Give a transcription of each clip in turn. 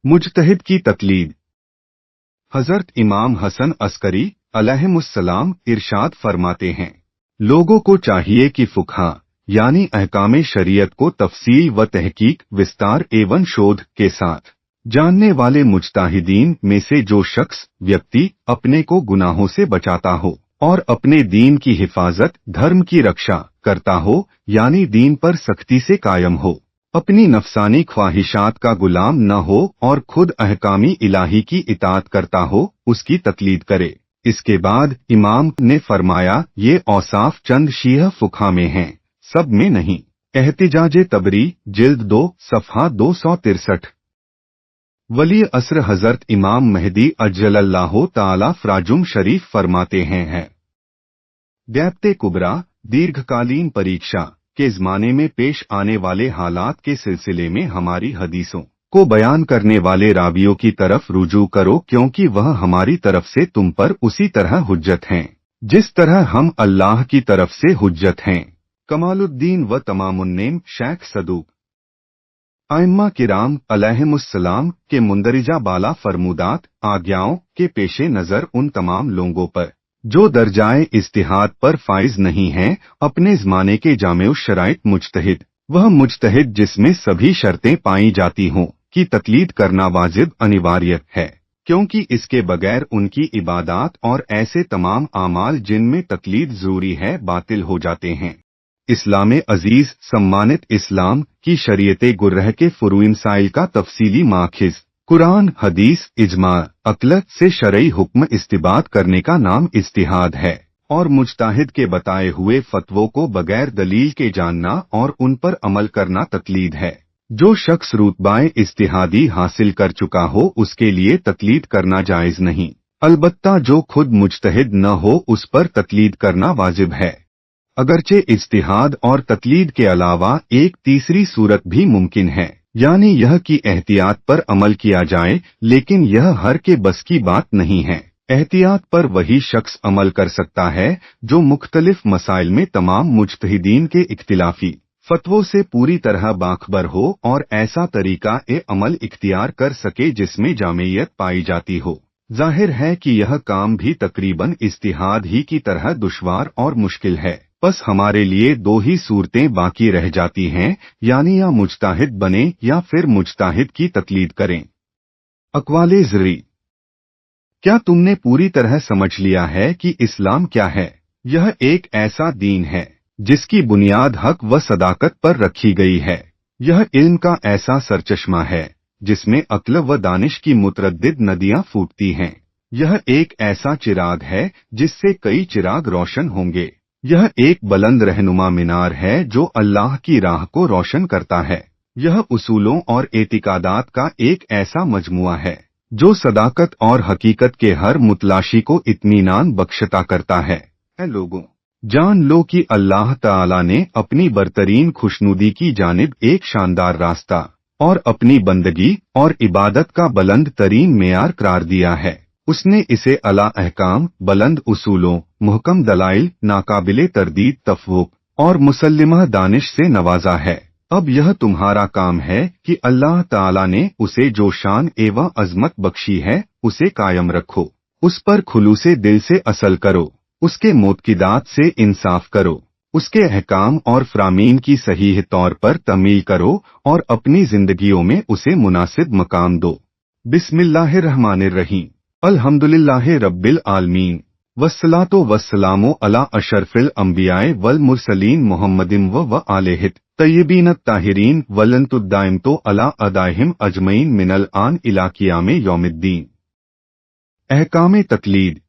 मुजतहिद की तकलीद। हजरत इमाम हसन अस्करी अलैहिमुस्सलाम इरशाद फरमाते हैं, लोगों को चाहिए कि फुकहा यानी अहकामे शरीयत को तफसील व तहकीक, विस्तार एवं शोध के साथ जानने वाले मुजताहिदीन में से जो शख्स व्यक्ति अपने को गुनाहों से बचाता हो और अपने दीन की हिफाजत, धर्म की रक्षा करता हो, यानी दीन पर सख्ती से कायम हो, अपनी नफसानी ख्वाहिशात का गुलाम न हो और खुद अहकामी इलाही की इताअत करता हो, उसकी तकलीद करे। इसके बाद इमाम ने फरमाया, ये औसाफ चंद शीह फुकहा में हैं, सब में नहीं। एहतिजाज तबरी जिल्द 2 सफ़हा 263। वली असर हजरत इमाम महदी अज्जलल्लाहु ताला फराजुम शरीफ फरमाते हैं, ग़ैबते कुबरा दीर्घकालीन परीक्षा के ज़माने में पेश आने वाले हालात के सिलसिले में हमारी हदीसों को बयान करने वाले रावियों की तरफ रुजू करो, क्योंकि वह हमारी तरफ से तुम पर उसी तरह हुज्जत हैं जिस तरह हम अल्लाह की तरफ से हुज्जत हैं। कमालुद्दीन व तमामुन्नेम शेख सदूक। आइम्मा किराम अलैहिमुस्सलाम के मुंदरिजा बाला फरमूदात आज्ञाओं के पेशे नज़र उन तमाम लोगों पर जो दर्जाए इस्तिहाद पर फाइज नहीं हैं, अपने ज़माने के जामे शराइत मुजतहिद, वह मुजतहिद जिसमें सभी शर्तें पाई जाती हों, की तकलीद करना वाजिब अनिवार्य है, क्योंकि इसके बगैर उनकी इबादात और ऐसे तमाम आमाल जिनमें तकलीद ज़रूरी है बातिल हो जाते हैं। इस्लाम अजीज सम्मानित इस्लाम की शरीयत गुर्रह के फुरूइन साइल का तफसीली माखिज कुरान, हदीस, इजमा, अक्ल से शरई हुक्म इस्तिबात करने का नाम इस्तिहाद है और मुजताहिद के बताए हुए फतवों को बगैर दलील के जानना और उन पर अमल करना तकलीद है। जो शख्स रुतबाए इस्तिहादी हासिल कर चुका हो उसके लिए तकलीद करना जायज नहीं, अलबत्ता जो खुद मुजतहिद न हो उस पर तकलीद करना वाजिब है। अगरचे इज्तिहाद और तकलीद के अलावा एक तीसरी सूरत भी मुमकिन है, यानी यह कि एहतियात पर अमल किया जाए, लेकिन यह हर के बस की बात नहीं है। एहतियात पर वही शख्स अमल कर सकता है जो मुख्तलिफ मसाइल में तमाम मुज्तहिदीन के इख्तिलाफी फतवों से पूरी तरह बाखबर हो और ऐसा तरीका अमल इख्तियार कर सके जिसमें जामियत पाई जाती हो। जाहिर है कि यह काम भी तकरीबन इज्तिहाद ही की तरह दुश्वार और मुश्किल है। बस हमारे लिए दो ही सूरतें बाकी रह जाती हैं, यानी या मुजताहिद बने या फिर मुजताहिद की तकलीद करें। अक़वाले ज़री। क्या तुमने पूरी तरह समझ लिया है कि इस्लाम क्या है? यह एक ऐसा दीन है जिसकी बुनियाद हक व सदाकत पर रखी गई है। यह इल्म का ऐसा सरचश्मा है जिसमें अक्ल व दानिश की मुतरद्दिद नदियां फूटती हैं। यह एक ऐसा चिराग है जिससे कई चिराग रोशन होंगे। यह एक बुलंद रहनुमा मीनार है जो अल्लाह की राह को रोशन करता है। यह उसूलों और एतिकादात का एक ऐसा मजमुआ है जो सदाकत और हकीकत के हर मुतलाशी को इत्मीनान बख्शता करता है। लोगों, जान लो कि अल्लाह ताला ने अपनी बरतरीन खुशनुदी की जानिब एक शानदार रास्ता और अपनी बंदगी और इबादत का बुलंद तरीन मेयार करार दिया है। उसने इसे अला अहकाम, बुलंद उसूलों, मुहकम दलाइल, नाकाबिले तरदीद तफ़व्वुक़ और मुसल्लिमह दानिश से नवाजा है। अब यह तुम्हारा काम है कि अल्लाह ताला ने उसे जो शान एवं अज़मत बख्शी है उसे कायम रखो, उस पर खुलूसे दिल से असल करो, उसके मोतक़िदात से इंसाफ करो, उसके अहकाम और फ़रामीन की सहीह तौर पर तमील करो और अपनी जिंदगियों में उसे मुनासिब मकाम दो। बिस्मिल्लाहिर्रहमानिर्रहीम। अल्हम्दुलिल्लाहि रब्बिल आलमीन वस्सलातो वस्सलामो अला अशरफिल अंबियाए वल मुरसलीन मुहम्मदिन व आलिहि तय्यबीन ताहिरीन वलंतुद्दाइमतो अला अदाइहिम अजमईन मिनल आन इला क़ियामे यौमिद्दीन। अहकामे तकलीद।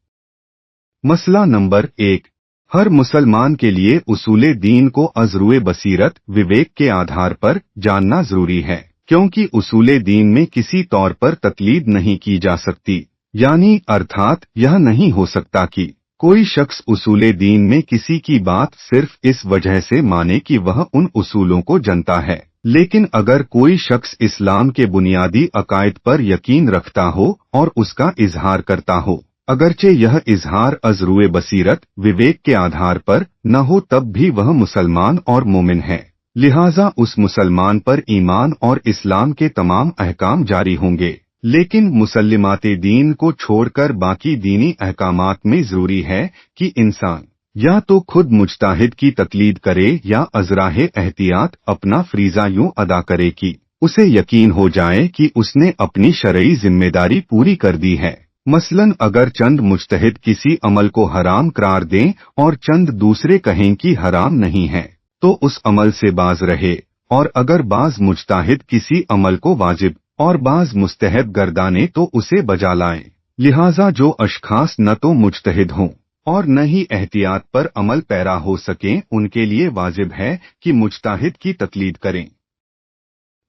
मसला नंबर 1। हर मुसलमान के लिए उसूले दीन को अज़रुए बसीरत, विवेक के आधार पर जानना जरूरी है, क्योंकि उसूले दीन में किसी तौर पर तकलीद नहीं की जा सकती, यानी अर्थात यह नहीं हो सकता कि कोई शख्स उसूले दीन में किसी की बात सिर्फ इस वजह से माने कि वह उन उसूलों को जानता है। लेकिन अगर कोई शख्स इस्लाम के बुनियादी अकायद पर यकीन रखता हो और उसका इजहार करता हो, अगरचे यह इजहार अज़रुए बसीरत, विवेक के आधार पर न हो, तब भी वह मुसलमान और मोमिन है। लिहाजा उस मुसलमान पर ईमान और इस्लाम के तमाम अहकाम जारी होंगे। लेकिन मुसल्लिमाते दीन को छोड़कर बाकी दीनी अहकामात में जरूरी है कि इंसान या तो खुद मुज्तहिद की तकलीद करे या अज़राहे एहतियात अपना फरीज़ा यूं अदा करे कि उसे यकीन हो जाए कि उसने अपनी शरई जिम्मेदारी पूरी कर दी है। मसलन अगर चंद मुज्तहिद किसी अमल को हराम करार दें और चंद दूसरे कहें कि हराम नहीं है, तो उस अमल से बाज रहे, और अगर बाज मुज्तहिद किसी अमल को वाजिब और बाज मुस्तहब गर्दाने तो उसे बजा लाएं। लिहाजा जो अशखास न तो मुज्तहिद हों और न ही एहतियात पर अमल पैरा हो सकें, उनके लिए वाजिब है कि मुज्तहिद की तकलीद करें।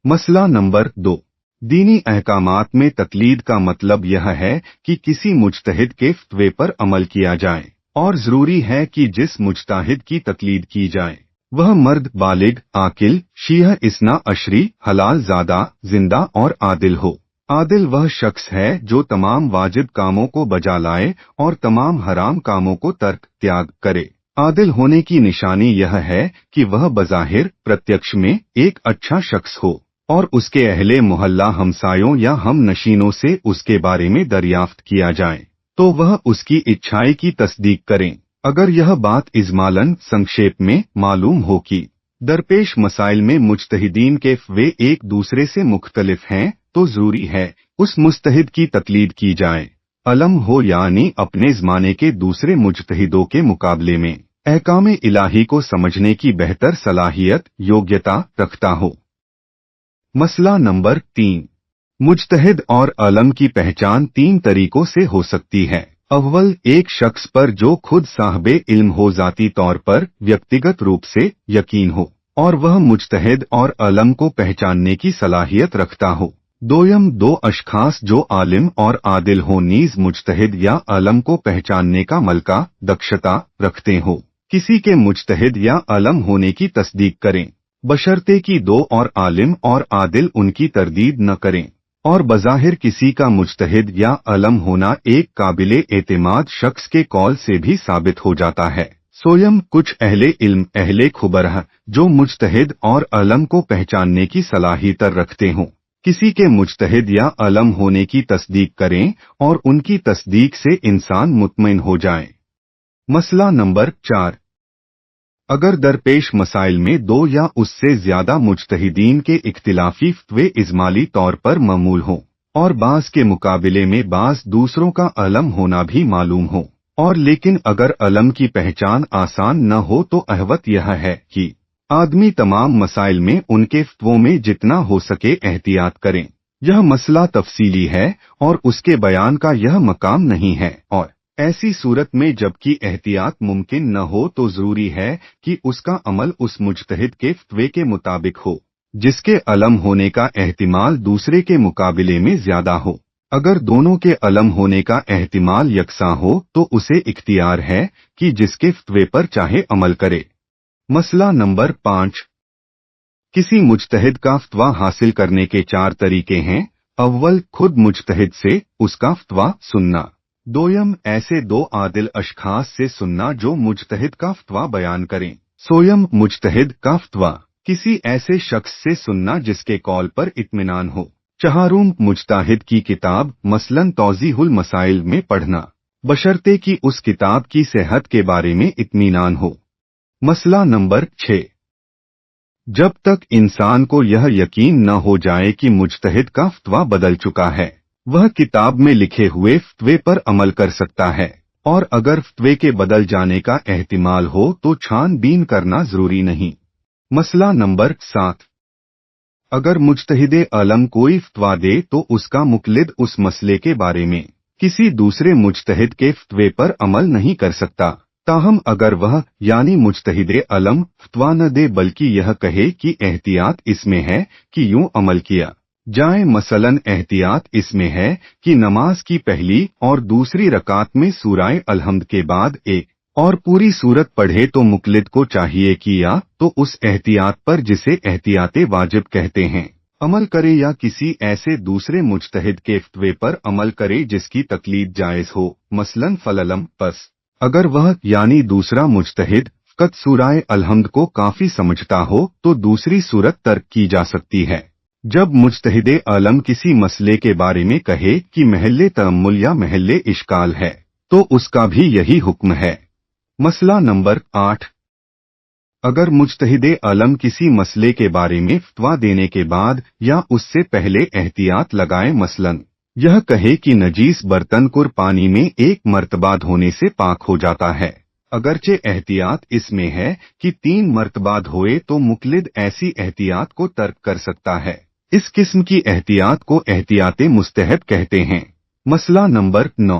मसला नंबर 2, दीनी अहकामात में तकलीद का मतलब यह है कि किसी मुज्तहिद के फतवे पर अमल किया जाए, और जरूरी है कि जिस मुज्तहिद की तकलीद की जाए वह मर्द बालिग, आकिल, शीह इस्ना अशरी, हलाल ज़ादा, जिंदा और आदिल हो। आदिल वह शख्स है जो तमाम वाजिब कामों को बजा लाए और तमाम हराम कामों को तर्क त्याग करे। आदिल होने की निशानी यह है कि वह बज़ाहिर प्रत्यक्ष में एक अच्छा शख्स हो और उसके अहले मोहल्ला हमसायों या हम नशीनों से उसके बारे में दरियाफ्त किया जाए तो वह उसकी इच्छाएं की तस्दीक करें। अगर यह बात इजमालन संक्षेप में मालूम हो कि दरपेश मसाइल में मुज्तहिदीन के फतवे एक दूसरे से मुख्तलिफ हैं, तो जरूरी है उस मुज्तहिद की तकलीद की जाए, अलम हो यानी अपने ज़माने के दूसरे मुज्तहिदों के मुकाबले में अहकाम इलाही को समझने की बेहतर सलाहियत योग्यता रखता हो। मसला नंबर 3, मुज्तहिद और अलम की पहचान 3 तरीकों से हो सकती है। अव्वल, एक शख्स पर जो खुद साहबे इल्म हो, जाती तौर पर व्यक्तिगत रूप से यकीन हो और वह मुज्तहिद और अलम को पहचानने की सलाहियत रखता हो। दोयम, 2 अशखास जो आलिम और आदिल हो नीज मुज्तहिद या अलम को पहचानने का मलका दक्षता रखते हो, किसी के मुज्तहिद या अलम होने की तस्दीक करें, बशर्ते कि 2 और आलिम और आदिल उनकी तरदीद न करें और बज़ाहिर किसी का मुज्तहिद या अलम होना एक काबिले एतमाद शख्स के कौल से भी साबित हो जाता है। सोयम, कुछ अहले इल्म अहले खुबरह जो मुज्तहिद और अलम को पहचानने की सलाहियत रखते हों, किसी के मुज्तहिद या अलम होने की तस्दीक करें और उनकी तस्दीक से इंसान मुतमईन हो जाए। मसला नंबर 4, अगर दरपेश मसाइल में 2 या उससे ज्यादा मुज्तहिदीन के इख्तिलाफी फतवे इजमाली तौर पर मामूल हों और बाज के मुकाबले में बाज दूसरों का अलम होना भी मालूम हो, और लेकिन अगर अलम की पहचान आसान न हो, तो अहवत यह है कि आदमी तमाम मसाइल में उनके फतवों में जितना हो सके एहतियात करें। यह मसला तफसीली है और उसके बयान का यह मकाम नहीं है, और ऐसी सूरत में जबकि एहतियात मुमकिन न हो तो जरूरी है कि उसका अमल उस मुज्तहिद के फतवे के मुताबिक हो जिसके अलम होने का एहतिमाल दूसरे के मुकाबले में ज्यादा हो। अगर दोनों के अलम होने का एहतिमाल यकसा हो तो उसे इख्तियार है कि जिसके फतवे पर चाहे अमल करे। मसला नंबर 5, किसी मुज्तहिद का फतवा हासिल करने के 4 तरीके हैं। अव्वल, खुद मुज्तहिद से उसका फतवा सुनना। दोयम, ऐसे 2 आदिल अशखास से सुनना जो मुज्तहिद का फतवा बयान करें। सोयम, मुज्तहिद का फतवा किसी ऐसे शख्स से सुनना जिसके कौल पर इत्मीनान हो। चहारूम, मुज्तहिद की किताब मसलन तौज़ीहुल मसाइल में पढ़ना, बशर्ते कि उस किताब की सेहत के बारे में इत्मीनान हो। मसला नंबर 6, जब तक इंसान को यह यकीन न हो जाए कि मुज्तहिद का फतवा बदल चुका है, वह किताब में लिखे हुए फतवे पर अमल कर सकता है, और अगर फतवे के बदल जाने का एहतिमाल हो तो छानबीन करना जरूरी नहीं। मसला नंबर 7, अगर मुज्तहिदे अलम कोई फतवा दे तो उसका मुक़लिद उस मसले के बारे में किसी दूसरे मुज्तहिद के फतवे पर अमल नहीं कर सकता। ताहम अगर वह यानी मुज्तहिदे अलम फतवा न दे बल्कि यह कहे कि एहतियात इसमें है कि यूं अमल किया जाए, मसलन एहतियात इसमें है कि नमाज की पहली और दूसरी रकात में सूराए अलहम्द के बाद एक और पूरी सूरत पढ़े, तो मुक़लिद को चाहिए कि या तो उस एहतियात पर जिसे एहतियाते वाजिब कहते हैं अमल करे या किसी ऐसे दूसरे मुज्तहिद के फतवे पर अमल करे जिसकी तकलीद जायज़ हो, मसलन फललम। पस अगर वह यानी दूसरा मुज्तहिद वक्त सूराए अलहम्द को काफी समझता हो तो दूसरी सूरत तर्क की जा सकती है। जब मुज्तहिद आलम किसी मसले के बारे में कहे कि महल्ले तअम्मुल या महल्ले इश्काल है, तो उसका भी यही हुक्म है। मसला नंबर 8। अगर मुज्तहिद आलम किसी मसले के बारे में फतवा देने के बाद या उससे पहले एहतियात लगाए, मसलन यह कहे कि नजीस बर्तन कुर पानी में एक मर्तबा धोने से पाक हो जाता है, अगरचे एहतियात इसमें है कि 3 मर्तबा धोए, तो मुकलिद ऐसी एहतियात को तर्क कर सकता है। इस किस्म की एहतियात को एहतियात मुस्तहब कहते हैं। मसला नंबर 9।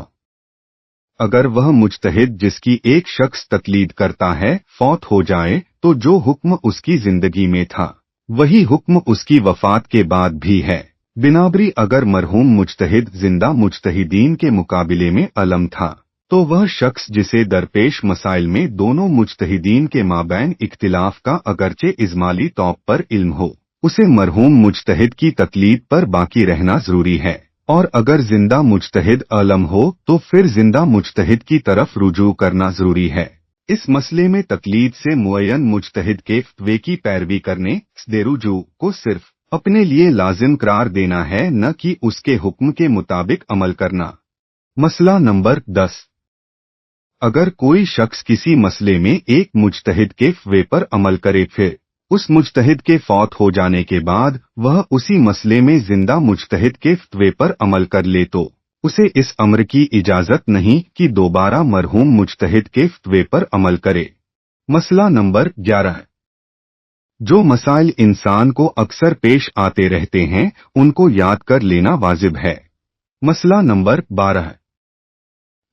अगर वह मुज्तहिद जिसकी एक शख्स तकलीद करता है फौत हो जाए, तो जो हुक्म उसकी जिंदगी में था वही हुक्म उसकी वफात के बाद भी है। बिनाबरी अगर मरहूम मुज्तहिद जिंदा मुज्तहिदीन के मुकाबले में अलम था, तो वह शख्स जिसे दरपेश मसाइल में दोनों मुज्तहिदीन के माबैन इख्तिलाफ का अगरचे इजमाली तौर पर इल्म हो, उसे मरहूम मुज्तहिद की तकलीद पर बाकी रहना जरूरी है। और अगर जिंदा मुज्तहिद आलम हो तो फिर जिंदा मुज्तहिद की तरफ रुजू करना जरूरी है। इस मसले में तकलीद से मुअय्यन मुज्तहिद के फतवे की पैरवी करने रुजू को सिर्फ अपने लिए लाजिम करार देना है, न कि उसके हुक्म के मुताबिक अमल करना। मसला नंबर 10। अगर कोई शख्स किसी मसले में एक मुज्तहिद के फतवे पर अमल करे, फिर उस मुज्तहिद के फौत हो जाने के बाद वह उसी मसले में जिंदा मुज्तहिद के फतवे पर अमल कर ले, तो उसे इस अम्र की इजाजत नहीं कि दोबारा मरहूम मुज्तहिद के फतवे पर अमल करे। मसला नंबर 11। जो मसाइल इंसान को अक्सर पेश आते रहते हैं उनको याद कर लेना वाजिब है। मसला नंबर 12।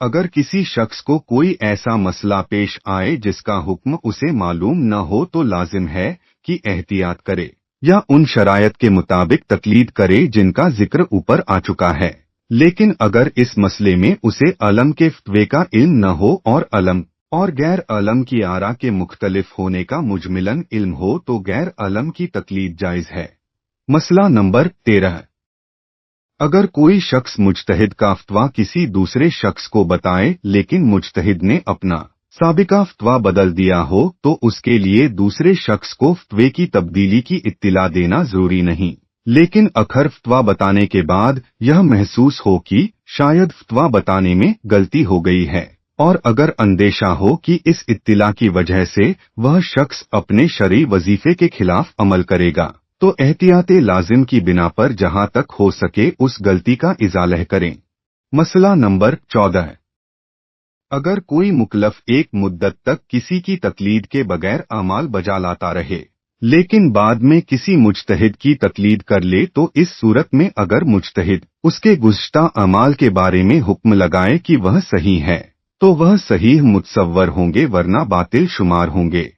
अगर किसी शख्स को कोई ऐसा मसला पेश आए जिसका हुक्म उसे मालूम न हो, तो लाजिम है कि एहतियात करे या उन शरायत के मुताबिक तकलीद करे जिनका जिक्र ऊपर आ चुका है। लेकिन अगर इस मसले में उसे अलम के फतवे का इल्म न हो और अलम और गैर अलम की आरा के मुख्तलिफ होने का मुजमिलन इल्म हो, तो गैर अलम की तकलीद जायज है। मसला नंबर 13। अगर कोई शख्स मुज्तहिद का फतवा किसी दूसरे शख्स को बताए लेकिन मुज्तहिद ने अपना साबिका फतवा बदल दिया हो, तो उसके लिए दूसरे शख्स को फतवे की तब्दीली की इत्तिला देना जरूरी नहीं। लेकिन अखर फतवा बताने के बाद यह महसूस हो कि शायद फतवा बताने में गलती हो गई है, और अगर अंदेशा हो कि इस इत्तिला की वजह से वह शख्स अपने शरई वजीफे के खिलाफ अमल करेगा, तो एहतियाते लाजिम की बिना पर जहां तक हो सके उस गलती का इजालह करें। मसला नंबर 14। अगर कोई मुकल्लफ एक मुद्दत तक किसी की तकलीद के बगैर अमाल बजा लाता रहे लेकिन बाद में किसी मुज्तहिद की तकलीद कर ले, तो इस सूरत में अगर मुज्तहिद उसके गुज़श्ता अमाल के बारे में हुक्म लगाए कि वह सही है, तो वह सही मुतसव्वर होंगे वरना बातिल शुमार होंगे।